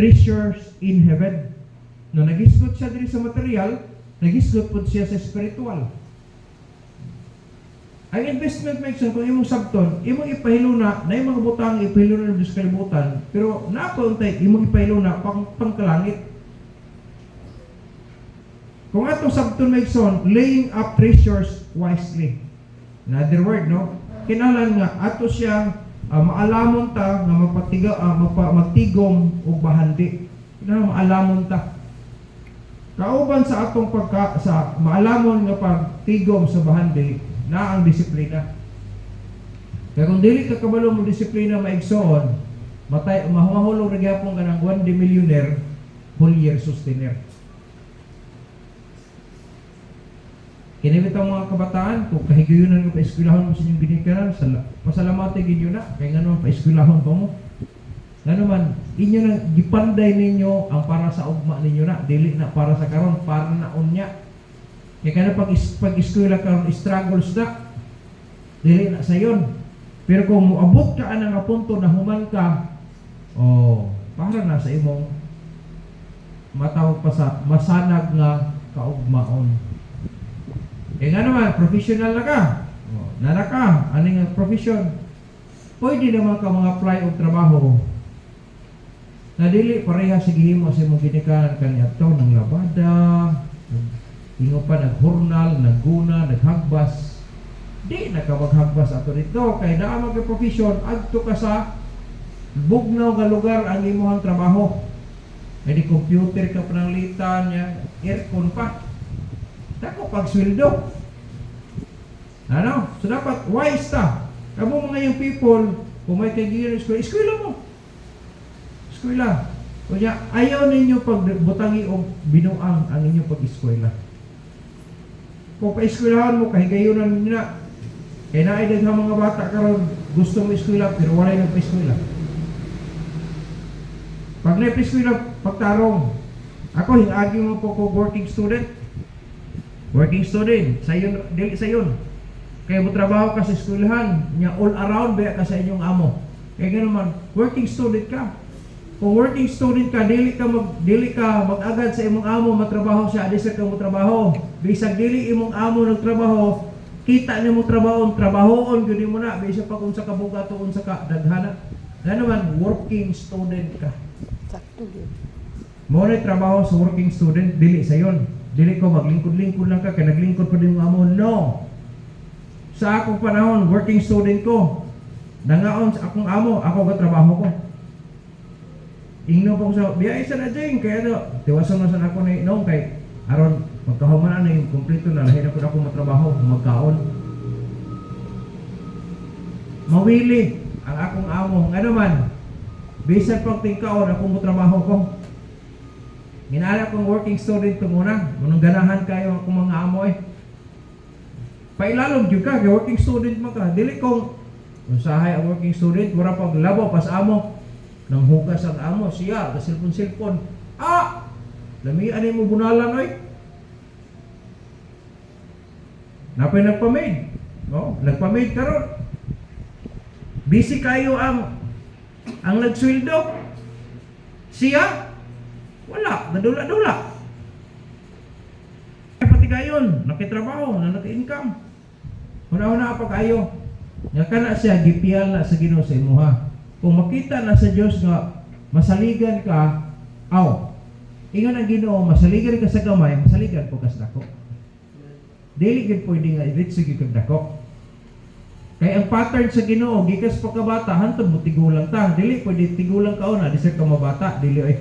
treasures in heaven. No, nagisgot siya diri sa material, nagisgot po siya sa spiritual. Ang investment makes kung imong sabton, imong ipahiluna na yung mga butang ipahiluna sa kalibutan, pero napauntay imong ipahiluna pangkalangit. Kung atong sabton makes laying up treasures wisely. In other word, no, kinahanglan nga ato siya maalamon ta nga magtigom og bahandi. Kinahanglan maalamon ta. Kauban sa atong sa maalamon nga pagtigom sa bahandi na ang disiplina. Kaya kung dili ka kabalo mo disiplina maigsoon, mahulog ra gyapon ka ng 1 millionaire whole year sustainer. Kinibitaw mga kabataan, kung kahigayunan mo pa-eskwelahon mo sa inyong ginikanan, pasalamate gid na, kaya nga naman pa-eskwelahon pa mo. Nga naman, inyo na gipanday ninyo ang para sa ugma ninyo na, dili na para sa karon, para na unya. Kaya ka na pag-eskwela karon, struggles na, dili na sa yon. Pero kung muabot ka na nga punto na human ka, para na sa imong matawag pa sa masanag nga kaugmaon. Eh nga naman, professional na ka. Nara ka, aning profession. Pwede naman ka mga apply og trabaho na dili pareha sa gihimo sa imong ginikanan kaniya taw ng labada, ingo pa naghurnal, nagguna, naghagbas. Di na ka maghagbas ato dito kay naa mag profession adto ka sa bugnaw nga lugar ang imong trabaho. Ay di computer ka pananglitan niya, aircon pa. Dako pagsweldo. Ano? So dapat wise ta. Kamo mga yung people, kung may kaigigan ng eskwela mo. Eskwela. Kunya, ayaw ninyo pagbutangi o binuang ang inyong pag-eskwela. Kung pa-eskwelahan mo, kahigayunan ninyo na. Kaya naidag ng mga bata karon gusto mo eskwela, pero wala yung pa-eskwela. Pag na-eskwela, pagtarong. Ako, hingagi mo po ko working student. Working student, sayon, dili sayon. Kaya mo trabaho ka sa eskwelahan, niya all around ba ka sa inyong amo. Kaya ganoon, working student ka. Kung working student ka, dili ka mag-agad sa imong amo matrabaho siya, adi sa ka mo trabaho. Bisag dili imong amo nagtrabaho, kita niyo mo trabahoon gyud mo na, bisag pa kung sa kabuga to unsa ka daghana. Ganoon, working student ka. Sakto gyud. Mo na trabaho sa working student, dili sayon. Dili ko maglingkod-lingkod lang ka, kaya naglingkod pa din mo amo. No! Sa akong panahon, working student ko, nangaon sa akong amo, ako katrabaho ko. Ingno pa ko sa, biyay sa na dyan, kaya tiwasan na sa ako na noong kay aron, magkahuman na yung kumplito na, lahin ako matrabaho, magkaon. Mawili ang akong amo. Nga naman, bisan pag tingkaon, akong matrabaho ko. Ginala kong working student ito muna. Munong ganahan kayo akong mga amo eh. Pailalog yun ka, kaya working student mo ka. Dili kong usahay ang working student, wala pag labaw pas amo. Nang hugas ang amo, siya, kasilpon-silpon. Lamian mo bunalan oy. Napay nagpamaid. Nagpamaid karon. Busy kayo ang nagsweldo. Siya, wala, nadula-dula. Pati kayon, nakitrabaho, na naki-income. Una-una pa kayo. Nga ka na siya, gipiyal na sa Ginoo sa imuha. Kung makita na sa Diyos nga, masaligan ka, ingon ang Ginoo, masaligan ka sa gamay, masaligan po ka sa dako. Dili gid pwede nga, i-reach kag dako. Kaya ang pattern sa Ginoo, gikas pa ka bata, hantod mo tigulang ta. Dili pwede tigulang ka una, di sa ka mabata, dili ay.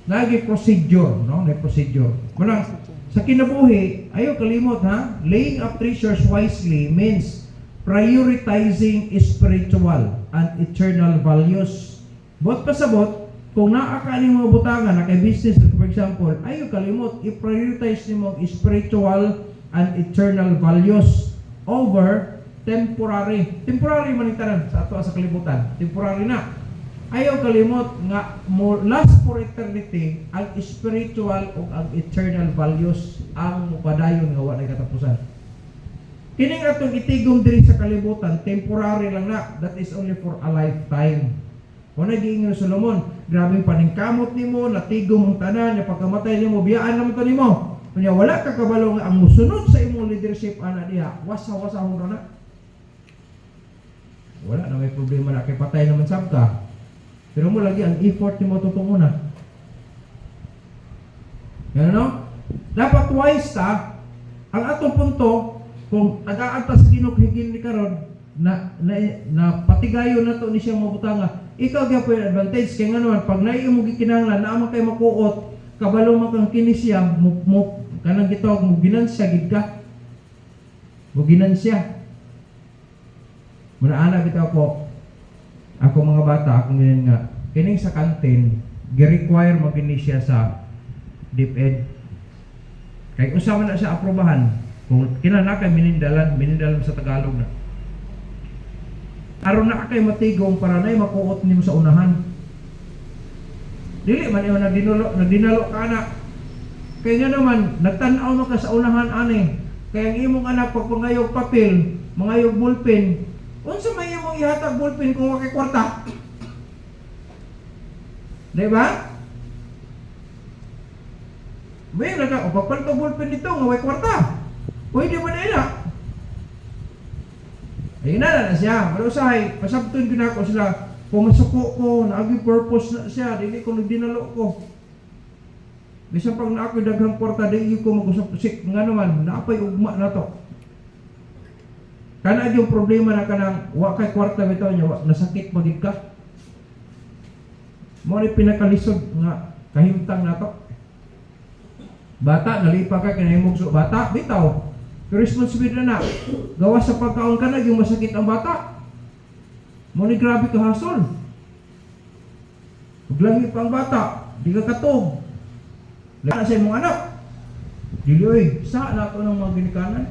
Lagi procedure, no? May procedure. Muna, sa kinabuhi, ayaw kalimot ha? Laying up treasures wisely means prioritizing spiritual and eternal values. Bot pasabot, kung naaka ni mga butangan na kay business, for example, ayaw kalimot, i-prioritize ni mo spiritual and eternal values over temporary. Temporary manitaran sa ato sa kalibutan. Temporary na. Ayaw kalimot nga mo last for eternity ang spiritual o ang eternal values ang padayon nga wala katapusan. Kining atong itigom diri sa kalibutan temporary lang na, that is only for a lifetime. O nagiingin Solomon, grabing paningkamot nimo, natigom ang tanan, nya pagkamatay nimo, biyaan naman to nimo. Kanya wala ka kabalo nga ang musunod sa imong leadership ana diha, wasa-wasa mo na. Wala na may problema na kay patay naman sab ka. Pero mo lagi ang effort nimo tutong una. Yan no? Dapat wise ta ang atong punto kung nag-aanta sa Ginoo higin ni karon na patigayon na to ni siya mabutanga. Ikaw gyud po yung advantage kay ngano pag naimo gikinahanglan naa man kay makuot kabalo man kang kini siya mo kanang gitawag mo ginansya gid ka. Mo ginansya. Muna ana bitaw ko ako mga bata akong ganyan nga kining sa kantin gi-require magini siya sa DepEd. Kay usa man na siya aprobahan kung kinahanglan kay minindalan sa Tagalog na. Aron na kay matigong para nay makuot nimo sa unahan. Dili man iyo nagdinalo ka anak. Kay nga naman nagtan-aw mo ka sa unahan ani. Kay ang imong anak pagpangayog papel, mangayog ballpen, unsa may imong ihatag ballpen kung wa kay kwarta? Di ba? May naka o pagpalit og ballpen dito nga way kwarta. Pwede man ina. Ayun na siya. Malusahay, pasabton ko na ako sila. Pumasuko ko, naagi purpose na siya. Dili ko nagdinalo ko. Bisan pag na ako daghang kwarta, dili ko mag-usap-usik. Nga naman, naapay ugma na to. Kana yung problema na kanang wa kay kwarta bitaw niya, nasakit magid ka. Mo ni pinakalisod nga kahimtang na to. Bata, nalipa ka kinahimog bata, bitaw. Responsibilidad na gawas sa pagkaon ka na yung masakit ang bata. Mo ni grabe ka hasol. Paglangi pa ang bata, di ka katog. Lala sa imong anak. Dili oy, sa na to ng mga ginikanan.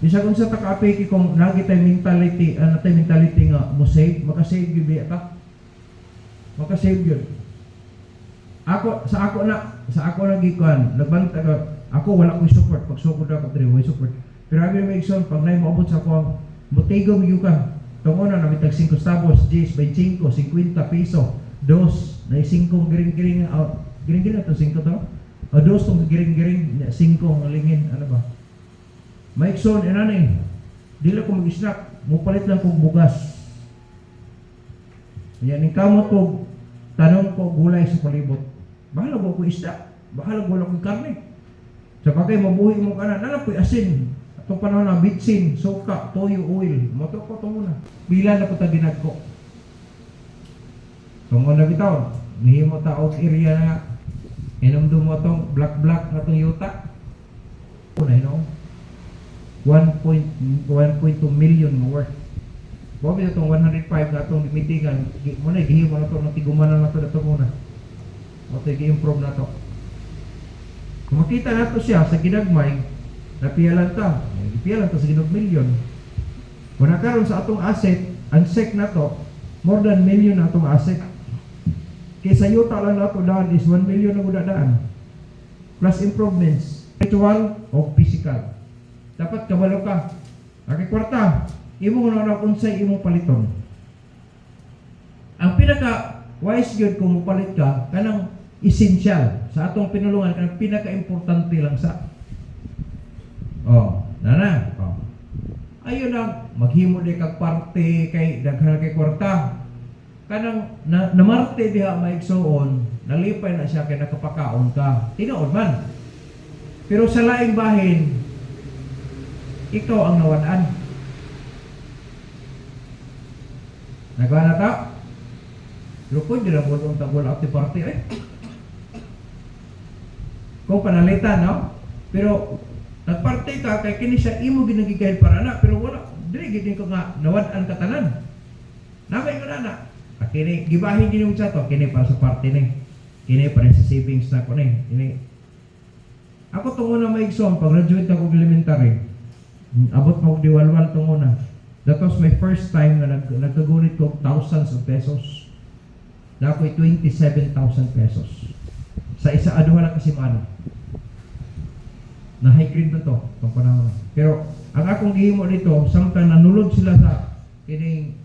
Bisa kung sa taka-apiki kung nakita mentality, mentality nga mo save, maka-save gyud ka. Maka-save gyud. Sa ako na gikuan, nagbanta ka. Ako wala ko'y support, pag support ako, wala support. Pero abi may igsoon, pag naay maabot sa ako, mutigo mo ka. Tungo na namitag 5 centavos, 10, 25, 50 piso, 2, na 5 giring-giring, giring-giring na ito, 5 to? O 2 tong giring-giring, 5 ang lingin, ano ba? May igsoon, inani, di lang ko mag-snack, mupalit lang kong bugas. Yan, yung kamot ko, tanong ko gulay sa palibot. Bahala ko ako isda, bahala ko akong karne. Sa bagay, mabuhi mo ka na, nalapoy asin. Itong panahon na bitsin, suka, toyo, oil. Moto ko ito muna. Bila na po ito ginagko. Tungo na bitaw, nihimo taog area na nga. Inumdum mo itong black na itong yuta. Una, 1.2 million worth. Bawa itong 105 na itong meetingan. Muna, gihimo na ito, natigumanan na ito na ito muna. Moto, i-improve na ito. Kung makita nato siya sa ginagmay, napiyalan ta sa ginog milyon. Kung nakaroon sa atong asset, ang sec na to, more than million na atong asset. Kaysa yuta lang na ito daan is 1 million na udadaan. Plus improvements, spiritual o physical. Dapat kabalo ka. Aki kwarta, imo na unsay imong paliton. Ang pinaka wise good kung mupalit ka, kanang essential sa atong pinulungan kanang pinaka-importante lang sa ayun lang maghimo di kag parte kay daghan kay kwarta kanang namarte diha maigsoon nalipay na siya kay nakapakaon ka tinuod man pero sa laing bahin ikaw ang nawadaan nagawa na ta lupod di na mo ang tagwal ati parte kung panalitan, no? Pero nagparte ka kay kini siya imo ginagigayad para na pero wala dili gid ko nga nawad-an ka tanan. Namay ko na. Kini gibahin din yung sa to kini para sa parte ni. Kini para sa savings na ko ni. Kini ako tungo na maigsoon pag graduate ako elementary. Abot mo og diwalwal tungo na. That was my first time na nagkagunit ko thousands of pesos. Na ako'y 27,000 pesos. Sa isa aduha lang kasi mana. Na high grade na to, itong panahon. Pero ang akong gihimo dito, samtang nanulod sila sa kining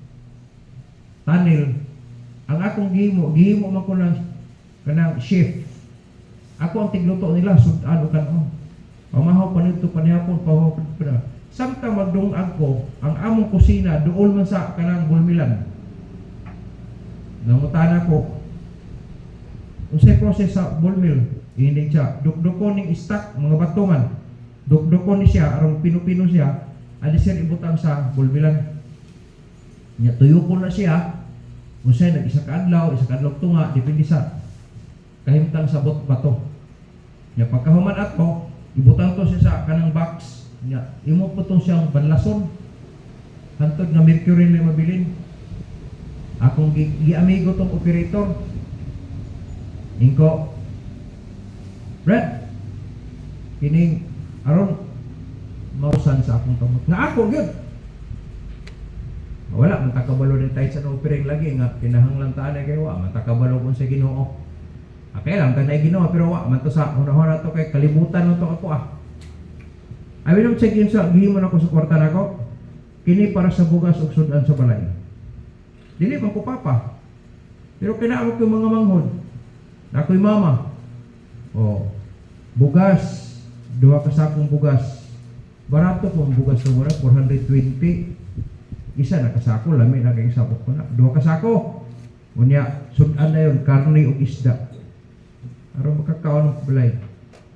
tunnel, ang akong gihimo man ko ng kanang shift. Ako ang tigluto nila, sudan o kanon. Pamahaw pa nito, panihapon, pamahaw pa nito. Samtang magdungag ko, ang among kusina, doon man sa kanang bulmilan. Nangutana ko, unsay process sa bulmil, hindi siya, dukdukon ning stock, mga batungan, dukdukon ni siya, arong pino-pino siya, adi siya ibutang sa bulmilan. Nya tuyo ko na siya, unsay nag-isa ka adlaw tunga, depende sa kahimtang sa bato. Nya pagkahuman ato, ibutang to siya sa kanang box. Nya imo po tong siyang banlason. Hantod nga mercury na mabilin. Akong gi-amigo tong operator. Ingko, Brad, kining aron mausan sa akong kamot. Nga ako gyud. Wala man takabalo din tayo sa opering lagi nga kinahanglan ta na kay wa man takabalo kun sa Ginoo. Okay lang kanay Ginoo pero wa man to sa una-una to kay kalibutan mo to ako Abi nung check in sa gihimo na ko sa kwarta nako. Kini para sa bugas ug sudan sa balay. Dili man ko papa. Pero kinaamo ko mga manghod. Nakoy mama. Oh. Bugas, duha ka sakong bugas. Barato po ang bugas sa mura 420. Isa na kasako lami na kay sabot ko na. Duha ka sako. Unya sudan na yon karne ug isda. Aron makakaon ng balay.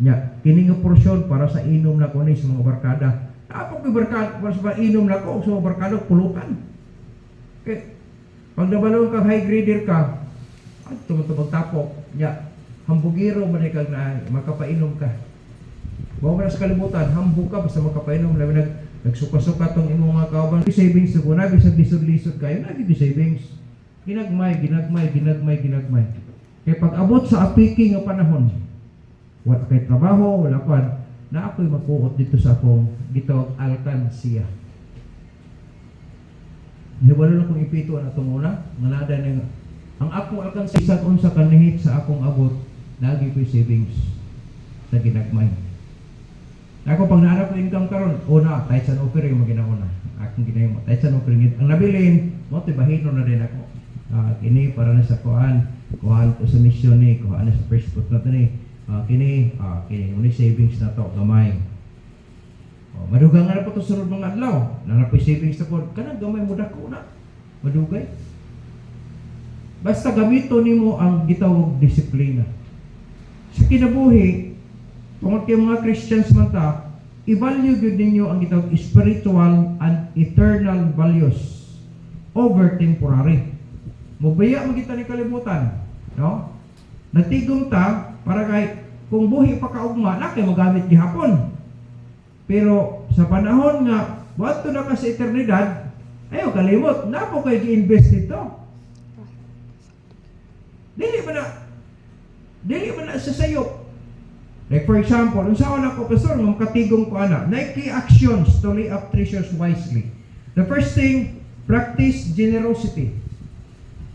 Nya, kini nga porsyon para sa inom na ko ni sa mga barkada. Ako kay barkada para sa inom na ko sa mga barkada pulutan. Okay. Pag nabalong kang high grader ka, at tumutubag tapok, nya, hambugiro man kag na makapainom ka. Wa mo sa kalibutan, hambog ka basta makapainom labi nagsuka-suka tong imong mga kauban. Savings ko na bisag lisod-lisod kayo na di savings. Ginagmay. Kaya pag abot sa apiki nga panahon, wala kay trabaho, wala kwan, na ako'y magpuot dito sa akong dito alkansiya. Nihibalo na kong ipito na itong una, manada na ang akong alkansiya sa unsa kanihit sa akong abot, lagi ko'y savings sa ginagmay. Ako pag naanap ko income karon, una, kahit saan offering mo ginauna. Akong ginayong mo, kahit saan offering. Ang nabilin, mo bahino na din ako. Kini para na sa kuhaan ko sa mission ni, kuhaan na sa first foot na ito ni. Kini savings na to gamay. Madugang nga na po ito sunod mga adlaw. Nangapoy savings na po. Kanang gamay mo dako na. Madugay. Basta gamito nimo ang gitawag disiplina. Sa kinabuhi, tungkol kay mga Christians man ta, i-value gyud ninyo ang gitawag spiritual and eternal values over temporary. Mubaya mo kita ni kalibutan, no? Nagtigom ta para kay kung buhi pa kaugma na kay magamit gihapon. Pero sa panahon nga buhato na ka sa eternidad, ayo kalimot na po kay gi-invest dito. Dili man na sa sayop. Like for example, unsaon ako pastor ng katigong ko ana, Nike actions to lay up treasures wisely. The first thing, practice generosity.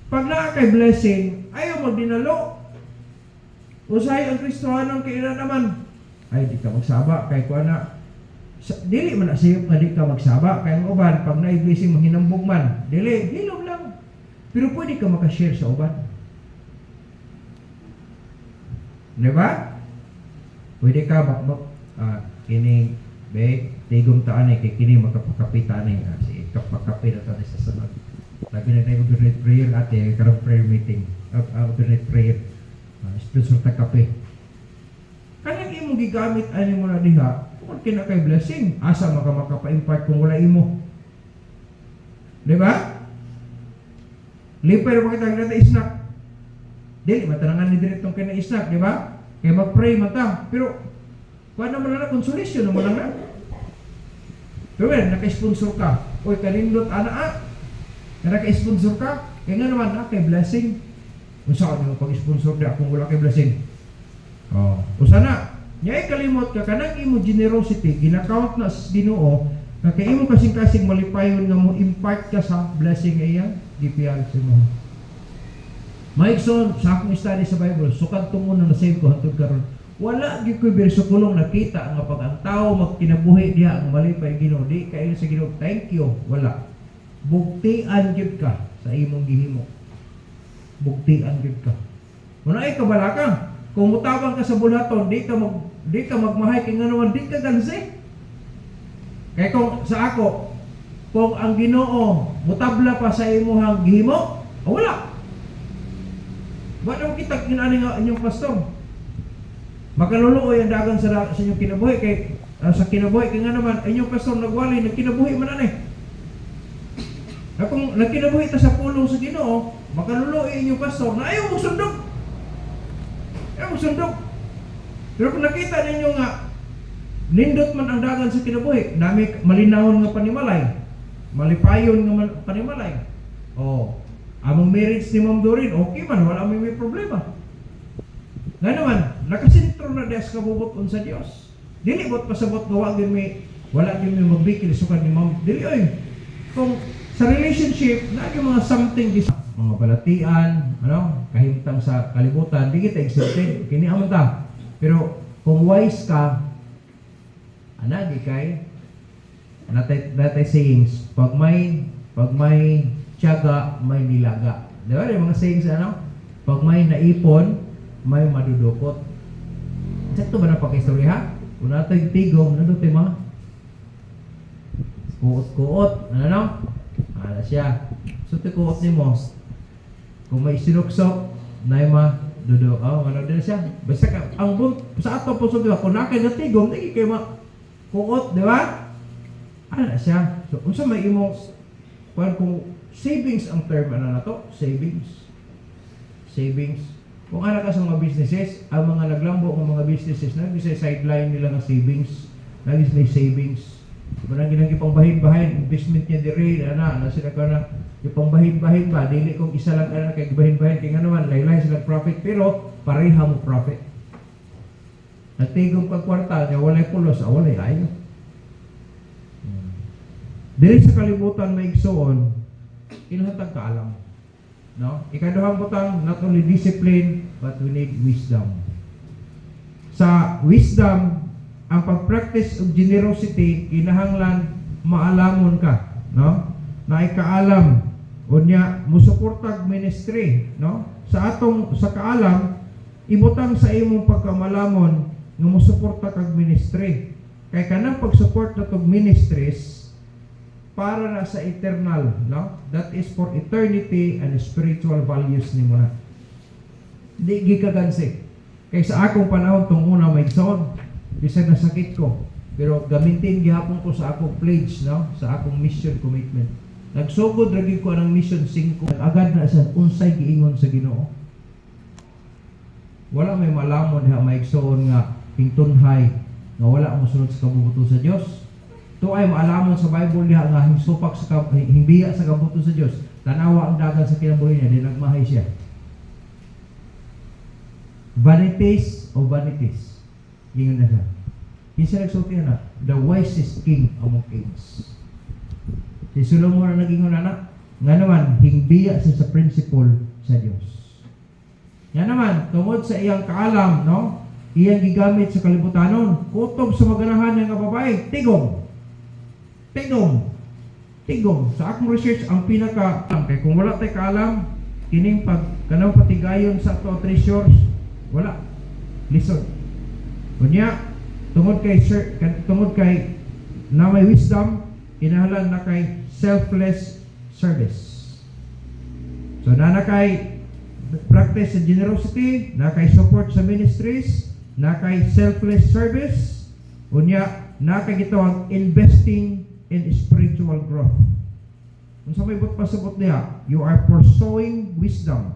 Pag naa kay blessing, ayaw magdinalo. Usay ang Kristohanong kailan naman, ay di ka magsaba kay kuha na. Dili man na siyop nga di ka magsaba kay ang uban pag na-blessing maghinambog man. Dili, hilom lang. Pero pwede ka makashare sa uban. Diba? Pwede ka kini be tigom taan kay kini magkapakapitan ni si kapakapit na sa sunod. Labi na tayo overnight prayer ate karong prayer meeting. Overnight prayer. Sponsor ta kape. Kanang imo gigamit ani mo na diha, kung kina kay blessing, asa makapa-impart kung wala imo. Di ba? Liper mo kita nata snack. Dili matanangan ni direktong kina snack, di ba? Kaya mag-pray mata. Pero kuha naman na consolation naman na. Pero naka-sponsor ka. Oy kanindot ana naka-sponsor ka. Kaya nga naman kay blessing. Kung saan yung pag-sponsor na kung wala kay blessing. O sana, nyay kalimot ka, kanang imo generosity, ginakount na sa Ginoo, kaya imo kasing-kasing malipayon nga mo impart ka sa blessing iya, gipial sa mo. Mike son, sa akong study sa Bible, sukad tungo na nasave ko hantod karon. Wala gyud ko verso kulong nakita nga pag ang tao magkinabuhi diha ang malipay Ginoo, di kayo sa Ginoo, thank you, wala. Bugtian gyud ka sa imong gihimo. Bugtian gyud ka. Muna ay kabalaka. Kung mutabang ka sa bulaton, di ka magmahay kay ngano di ka gansi. Kay kung sa ako, kung ang Ginoo mutabla pa sa imong gihimo, wala. Wala kita kinani nga inyong pastor. Makaluluoy ang dagan sa inyong kinabuhi kay sa kinabuhi kay nga naman inyong pastor nagwali nagkinabuhi man ani. Kung nagkinabuhi ta sa pulong sa Ginoo, makaluluoy inyong pastor na ayaw mo sundok. Ayaw mo sundok. Pero kung nakita ninyo nga nindot man ang dagan sa kinabuhi, nami malinawon nga panimalay, malipayon nga panimalay. Oh, among marriage ni Ma'am Doreen, okay man, wala may problema. Nga naman, nakasentro na des kabubuton sa Dios. Dili bot pasabot nga wala gyud may magbikil sukad ni Ma'am. Dili oy. Kung sa relationship, naagi mga something mga balatian, kahimtang sa kalibutan, di kita accepted. Kini amon ta. Pero kung wise ka, anagi kay natay sayings, pag may tiyaga, may nilaga. Di ba? Yung mga sayings pag may naipon, may madudukot. Sakto ba na pakistorya? Kung natin tigom, nandun tayo mga kuot-kuot. Ala siya. So, kuot ni mo. Kung may sinuksok, na yung madudo. Ano din siya. Basta ka, sa ato po sabi kung nakay na tigom, hindi kayo kuot, di ba? Ala siya. So, kung sa may imong, kung savings ang term, na to? Savings. Kung anak ka sa mga businesses, ang mga naglambo ng mga businesses, nag-isa sideline nila ng savings, nag-isa savings. Diba nang ipangbahin-bahin, investment niya dire, sila ka na, ipangbahin-bahin ba, dili kung isa lang kay bahin-bahin, kaya nga naman, laylay sila profit, pero pareha mo profit. Nagtigong pagkwarta niya, walay pulos, walay ayo. Dili sa kalibutan may igsoon, kinuhatag ka alam. No? Ikaduhang butang, not only discipline, but we need wisdom. Sa wisdom, ang pag-practice of generosity, kinahanglan maalamon ka. No? Na ikaalam, o niya, musuportag ministry. No? Sa kaalam, ibutang sa imong pagkamalamon, nga musuporta kag ministry. Kay kanang pag-support na itong ministries, para na sa eternal, no? That is for eternity and spiritual values ni mo na. Di gikagansi. Kay sa akong panahon tong una may son, bisag nasakit ko. Pero gamitin gihapon ko sa akong pledge, no? Sa akong mission commitment. Nagsugod lagi ko ang mission 5. Agad na sa unsay giingon sa Ginoo. Wala may malamon diha may igsoon nga pingtunhay nga wala mo sunod sa kabubuto sa Dios. Ito ay maalamon sa Bible niya nga hingsupak sa himbiya sa kabuto sa Dios. Tanawa ang dagan sa kinabuhi niya, di nagmahay siya. Vanities o vanities. Ingon na siya. Kinsa nagsulti na, the wisest king among kings. Si Solomon na nag-ingon na, nga naman, hingbiya siya sa principle sa Dios. Nga naman, tungod sa iyang kaalam, no? Iyang gigamit sa kalibutanon, kutob sa maganahan ng babae, tigom. Sa akong research, ang kay kung wala tayo kaalam, kining kanang patigayon sa ato treasures, wala. Listen. Kunya, tungod kay na may wisdom, kinahanglan na kay selfless service. So na kay practice sa generosity, na kay support sa ministries, na kay selfless service, unya na kay gitawag investing in spiritual growth. Kung sa may pasabot niya, you are pursuing wisdom,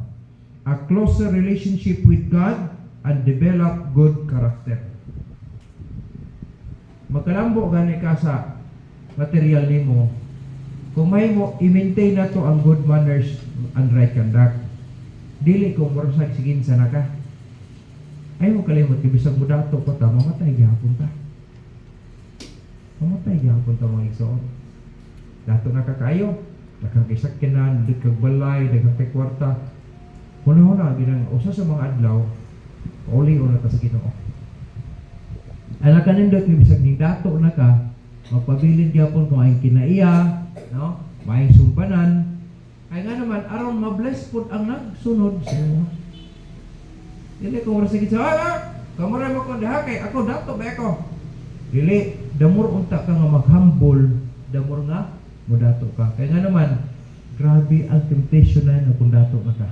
a closer relationship with God, and develop good character. Magkalambo gani ka sa material nimo, kung may mo i-maintain na to ang good manners and right conduct. Dili kung morasag sigin sa naka. Ay mo kalimot kibisag mo dato ko ta, mamatay gihapon ta. Mamatay gihapon ta mga igsoon. Dato na kakayo, daghang kay sakyanan, daghang balay, daghang kay kwarta. Una-una ginang usa sa mga adlaw, uli una ta sa Ginoo. Ana kanindot ni bisag ning dato na ka, magpabilin gyapon kung ay kinaiya, no? Maayong sumpanan, Kaya nga naman, aron mabless po ang nagsunod sa iyo. Dili kung wala sige sa, kamuray mo ko diha kay ako dato ba ako. Dili, damor unta ka nga maghambol, damor nga mo dato ka. Kaya nga naman, grabe ang temptation na yun kung dato ka.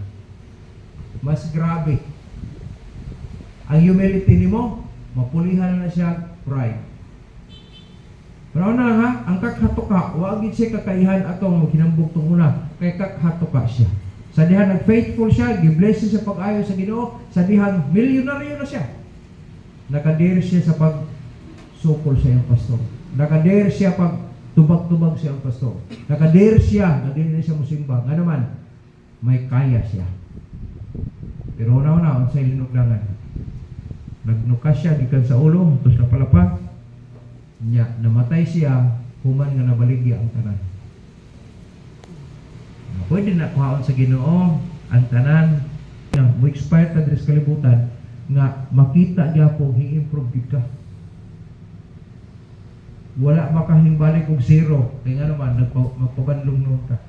Mas grabe. Ang humility ni mo, mapulihan na siya pride. Pero na ha, ang kakhatoka, wag gid siya kakaihan atong maghinambog tong una, kay kakhatoka siya. Sa dihan nag-faithful siya, gi-bless siya sa pag-ayo sa Ginoo, sa dihan milyonaryo na siya. Nakadir siya sa pag-sukol sa iyang pastor. Nakadir siya pag tubag-tubag sa iyang pastor. Nakadir siya, na dili na siya musimba. Nga naman, may kaya siya. Pero una-una, unsay linugdangan. Nagnukas siya, gikan sa ulo, tapos napalapag. Nya, namatay siya, human nga nabaligya ang tanan. Pwede na kuhaon sa Ginoo ang tanan na mo-expire ka diri sa kalibutan nga makita gyapon hi-improve gid ka. Wala makahimbalik og zero, kaya nga naman magpabanlong nun ka.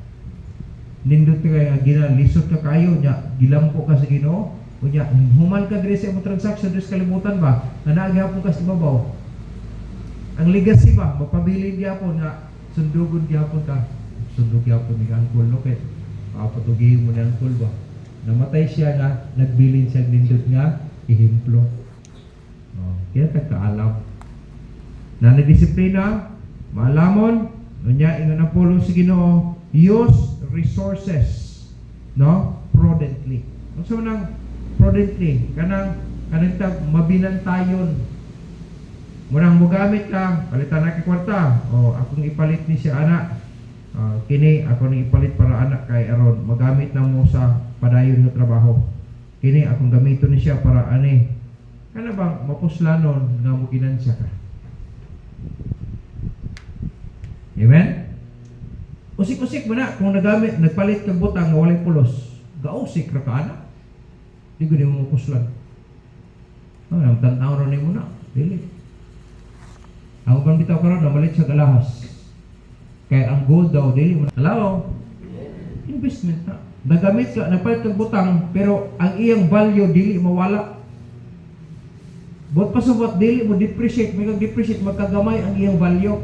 Nindot ka nga ginalisod ka kayo nya, gilampo ka sa Ginoo, unya human ka diri sa imong transaction diri sa kalibutan ba, nga naa gyapon ka sa ibabaw. Ang legacy ba, mapabilin gyapon nga sundugon gyapon ka. Sundog gyapon ni Angkol no kay papatugihin mo ni Angkol ba. Namatay siya nga nagbilin siya nindot nga ehemplo. Kaya tagkaalam. Na disiplina, maalamon, unya ingon ang pulo sa Ginoo, use resources, no? Prudently. Unsa man ang prudently? Kanang tag mabinantayon. Murang mo gamit ka, palitan na kwarta. O akong ipalit ni siya anak. Kini ako nang ipalit para anak kay aron magamit na mo sa padayon nga trabaho. Kini akong gamiton ni siya para ani. Kana bang mapuslanon nga mo ginansya ka. Amen? Usik-usik mo na kung nagamit, nagpalit kang butang nga walay pulos. Gausik ra ka anak. Di gud mo puslan. Ang tanaw ra nimo na. Dili. Ang upang bitaw karon namalit sa galahas. Kaya ang gold daw dili mo. Hello. Investment na. Nagamit ka, nagpalit kang butang, pero ang iyang value dili mawala. Bot pa sa bot dili mo depreciate, may kag-depreciate magkagamay ang iyang value.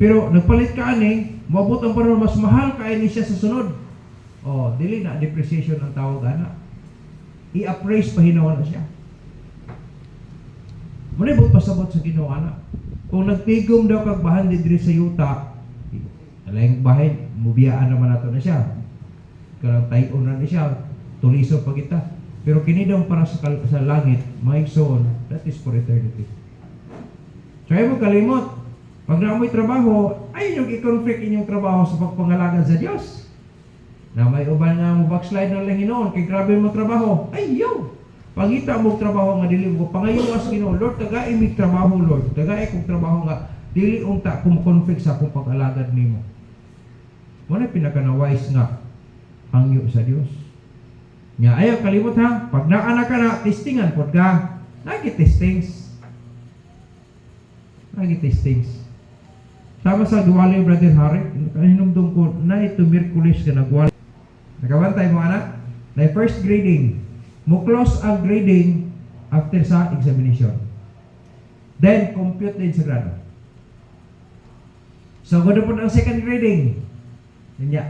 Pero nagpalit ka ani, mabot ang paron mas mahal kay ni siya sa sunod. Oh, dili na depreciation ang tawag ana. I-appraise pa hinawa na siya. Muna bot pasabot sa Ginoo ana. Kung nagtigom daw kag bahan diri sa yuta, alayng bahay mubiyaan naman nato na siya. Karang tayon na ni siya, tuliso pa kita. Pero kini daw para sa langit, maigsoon, that is for eternity. So ay mo kalimot, pag naamoy trabaho, ay yung i-conflict inyong trabaho sa pagpangalagan sa Dios. Na may uban nga mo backslide ng Panginoon, kay grabe mo trabaho, ay yo! Pangita mo trabaho nga dili mo pangayo as Ginoo, Lord, tagai mig trabaho, Lord. Tagai kong trabaho nga dili unta kung-conflict sa akong pag-alagad nimo. Muna pinaka-wise nga hangyo sa Dios. Nya ayaw kalimot ha, pag naana ka na testingan pod ka, nagi-testings. Nagi-testings. Sama sa Duwali, Brother Harry, kaninumdum ko na ito Miyerkules ka nagwali. Nakabantay mo anak? Na first grading. Mo close ang grading after sa examination. Then, compute din sa grado. So, gano'n po ang second grading.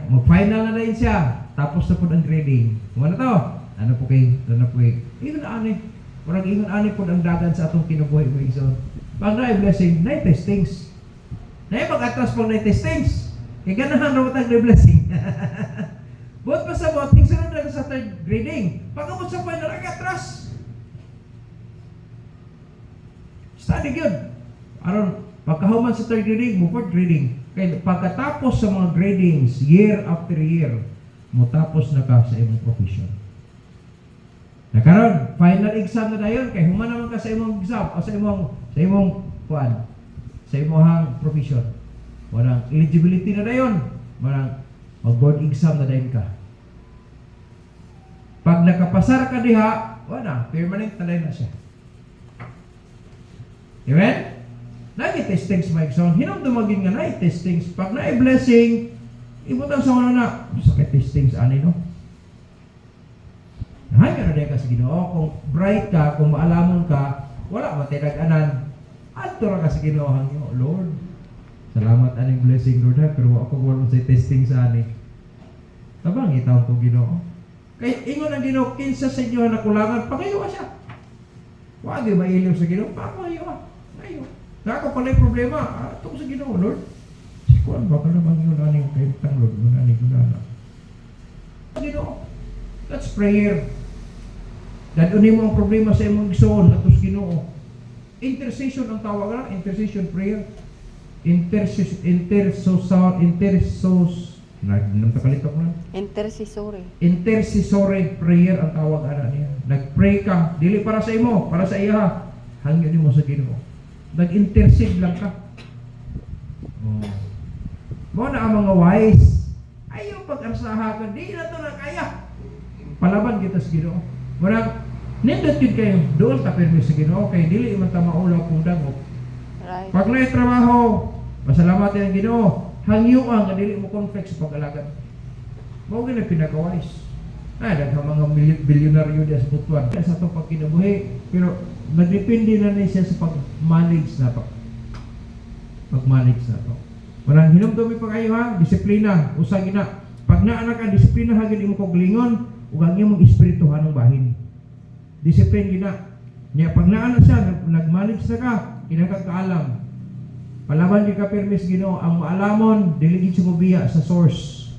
Mag-final na rin siya. Tapos na po ang grading. Kung ano to? Ano po kayo? Ingon ani. Parang ingon ani po ang dagan sa atong kinabuhay mo iso. Pag na-blessing, na-testings. Na-pag-atras pag na-testings. Kaya ganahan na matang na-blessing. Buot pa sa boting sunod na sa third grading. Pag-abot sa final, atras. Study good. Aron, pagkahuman sa third grading, mo fourth grading. Kaya pagkatapos sa mga gradings, year after year, mo tapos na ka sa imong profession. Nakaroon, final exam na dayon, kaya human naman ka sa imong exam, o sa imong kuan, sa imong profession. Walang eligibility na dayon, walang mag-board exam na dayon ka. Pag nakapasar ka diha, wala, permanent na dayon na siya. Amen? Na-testings, Mike Son. Hinong dumagin nga na-testings. Pag na-blessing, Ibutang sa una na, sakit testing sa ani, no? Hay ka na ka sa Ginoo. Kung bright ka, kung maalamon ka, wala matinag-anan. Adto ra ka sa Ginoo hangyo, Lord. Salamat aning blessing, Lord, ha? Pero ako wala sa testing sa ani. Tabang itaw ko Ginoo. Kay ingon ang Ginoo, kinsa sa inyo na kulangan, pagayo siya. Wag di mailiw sa Ginoo, pagayo ka. Ayo. Nako pala yung problema, ato sa Ginoo, Lord. Kuan ba ka naman yun aning kaitang, Lord, yun aning gulana. Ginoo. That's prayer. Dadunin mo ang problema sa imong igsoon atos Ginoo. Intercession ang tawag na, intercession prayer. Intercessory prayer ang tawag ana niya. Nagpray ka, dili para sa imo, para sa iya. Hangyo nimo sa Ginoo. Nag-intercede lang ka. Oh. Mo na ang mga wise. Ayaw pag-arsahakan, di na to na kaya. Palaban kita sa Ginoo. Murag nindot yun kayo, doon ta permis sa Ginoo kay dili man ta maulaw kung dagok. Right. Pag naay trabaho, masalamat ang Ginoo. Hangyo ang dili mo conflict sa pag-alagad. Mao gyud pinaka-wise. Daghang mga bilyonaryo diya sa Butuan. Sa atong pagkinabuhi, pero nagdepende na siya sa pag-manage na to. Pag-manage na to. Walang hinumdumi pa kayo ha, disiplina, usa gina. Pag naa ka disiplina hagin imo kog lingon, ug ang imong espirituhan ng bahin. Disiplina gina. Nya pag naa na siya, nag-manage na ka, kinakakaalam. Palaban di ka permis Ginoo, ang maalamon dili gid sumubiya sa source.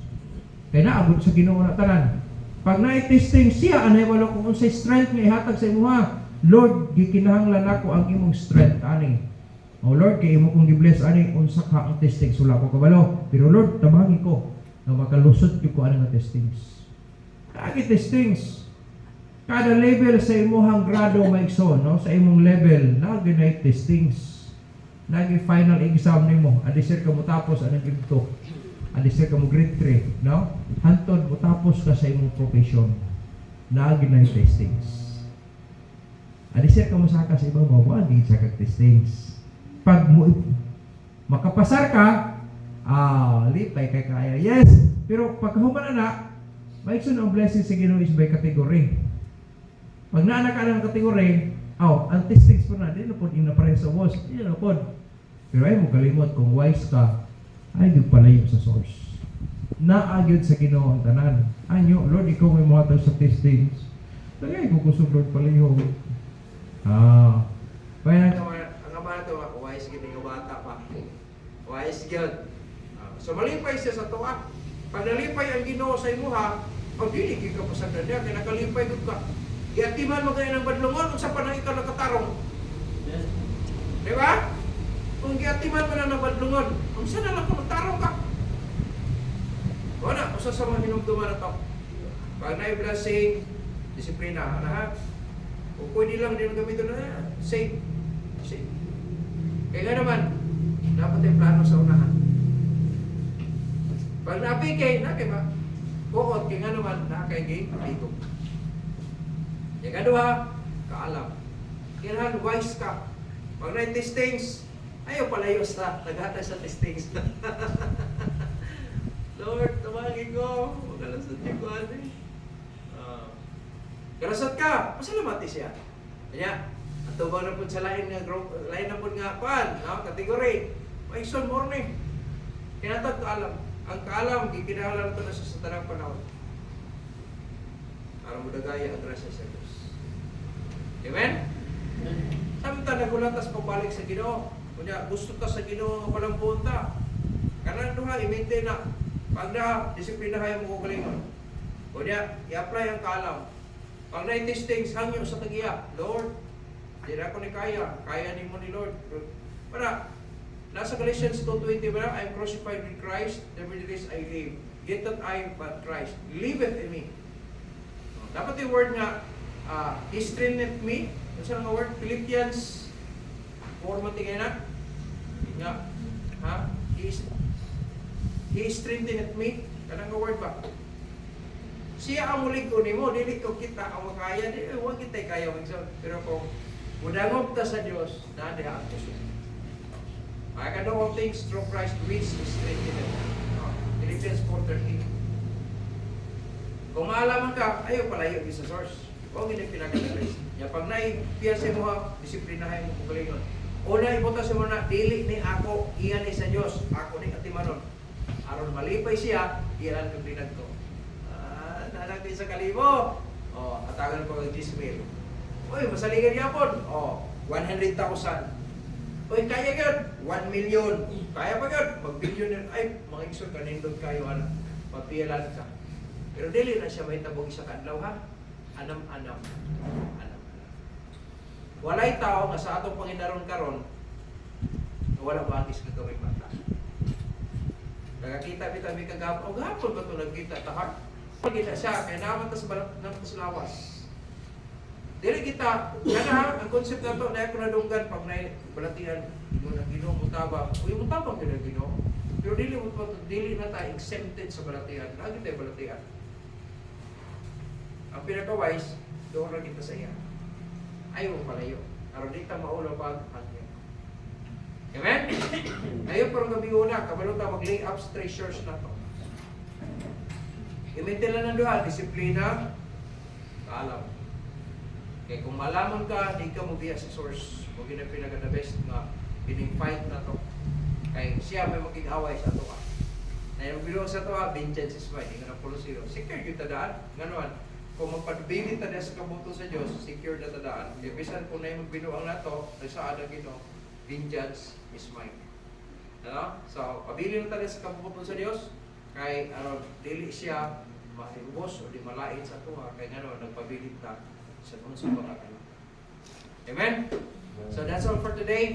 Kaya naabot sa Ginoo na tanan. Pag na-testing siya, anay wala kung unsay strength nga ihatag sa imo ha. Lord, gikinahanglan nako ang imong strength ani. O Lord, kay imo kong gi-bless ani unsa ka ang testing sula ko kabalo. Pero Lord, tabangi ko na makalusot gyud ko ani nga testings. Kagi testings. Kada level sa imong grado maigsoon, no? Sa imong level, nag-night testings. Nagi final exam nimo, adisir ka mo tapos anong grade 2. Adisir ka mo grade 3, no? Hantod mo tapos ka sa imong profession. Nagi-night testings. Adisir ka mo saka sa ibabaw, di sa testings. Pag mo makapasar ka, lipay kay kaya. Yes, pero pag human na, maigsoon ang blessing sa Ginoo is by category. Pag naana ka ng kategory, ang testings po na, di na po inapareho sa was, di na po. Pero ay mo kalimot, kung wise ka, ay di palayo sa source. Naagyod sa Ginoo ang tanan. Anyo, Lord, ikaw may muhatag sa testings. Tagay ko kusog, Lord, palayo. Kaya ang ama ito, wise gid nga bata pa. Wise gid. So malipay siya sa tuwa. Pag nalipay ang Ginoo sa imuha, dili gid ka pasagdan niya, kaya nakalipay gud ka. Giatiman mo kayo ng badlungon, kung sa panang ikaw nakatarong. Yes. Di ba? Kung giatiman mo na ng badlungon, kung saan na lang kung nakatarong ka. Wala, usa sa mga hinumduman na ito. Pag na-blessing, disiplina, ha? Kung pwede lang din gamitin na, safe. Safe. Kaya nga naman, dapat yung plano sa unahan. Pag napikay, ba? Bukod, kaya nga naman, nakakay ligo. Yung kadua, kaalam. Kailangan wise ka. Pag na-testings, ayaw palayo sa naghatag sa testings. Lord, tumangin ko. Magalasot niyo ko, ano eh. Galasot ka, pasalamati siya. Kanya, ang tubang na po sa lain na po nga pan, kategory. Maigsoon morning. Kinatag kaalam. Ang kaalam, gikinahanglan ito na sa tanang panahon. Para mo dagaya ang grasya sa Diyos. Amen? Samtang nagulatas pabalik sa Ginoo. Kunya gusto ta sa Ginoo nga walang punta. Kanan duha i-maintain na. Pag na disiplinahay mo ko galingon. Kunya i-apply ang kaalam. Pag na-testings hangyo sa tagiya, Lord, di na ko ni kaya nimo ni Lord. Para nasa Galatians 2:20 ba, I am crucified with Christ, nevertheless I live. Yet not I, but Christ liveth in me. Dapat yung word nga, He strengthened me. Ano sa nga word? Philippians 4 matigay na. Nga, He strengthened me. Kanang nga word ba? Siya ang mulig ko nimo, dili ko kita ang makaya, huwag kita kaya magsaw. Pero kung mudangog ta sa Diyos, nadiha ang Diyos. I can do all things through Christ which is strengthened. Philippians 4:13. Kung maalaman ka, ayaw palayo sa source. Huwag hindi pinag-analyze. Ya pag naipiyasa mo ha, disiplinahin mo kung galingon. Una, ibutas mo na, dili ni ako, iyan ni sa Diyos, ako ni Atimanon. Aron malipay siya, iyan ang binag ko. Nanak sa kalibo. Atagan ko ang 10,000. Uy, masaligan yapon. 100,000. Uy, kaya yun. 1 million. Kaya pa yun. Mag-billion yun. Ay, mga iksod, kanindot kayo, papialan ka. Pero dili na siya may tabog isa kadlaw ha. Anam-anam. Anam-anam. Walay tao nga sa atong Panginoon karon wala bagis nga gawin bata. Nagakita bitaw mi kagapon. O gapon ba ito nagkita tahak? Pagkita siya kay naman tas balat ng lawas. Dili kita kana ang concept nato na ako nadunggan pag na balatian Ginoo mutabang. Uy mutabang gyud Ginoo. Pero dili na tayo exempted sa balatian. Lagi tayo balatian. Ang pinaka-wise, doon lang kita sa iya. Ayaw mo palayo. Aron di ta maulo pag hangyo. Amen? Ayaw parang gabi una, kabalo ta mag-lay up treasures na to. I-maintain lang ng duha, disiplina, kaalam. Kaya kung malaman ka, di ka mo biya sa source. Huwag yun ang pinaka-the best nga bining-fight na to. Kaya siya may maging-away sa ato ka. Na yung binuong sa to ha, vengeance is mine. Hindi ka na pulo siyo. Secure yung tadaan. Ganon. Kung magpabilit na sa kabuto sa Diyos, secure na tadaan. Kaya bisan kung na yung magbinuang na to, sa adag ito, vengeance is mine. Ano? So, pabilin na tayo sa kabuto sa Diyos, kay dili siya mahibos o di malait sa tuwa, kaya nga nagpabilit ta sa kung sa pagkakalo. Amen? So that's all for today.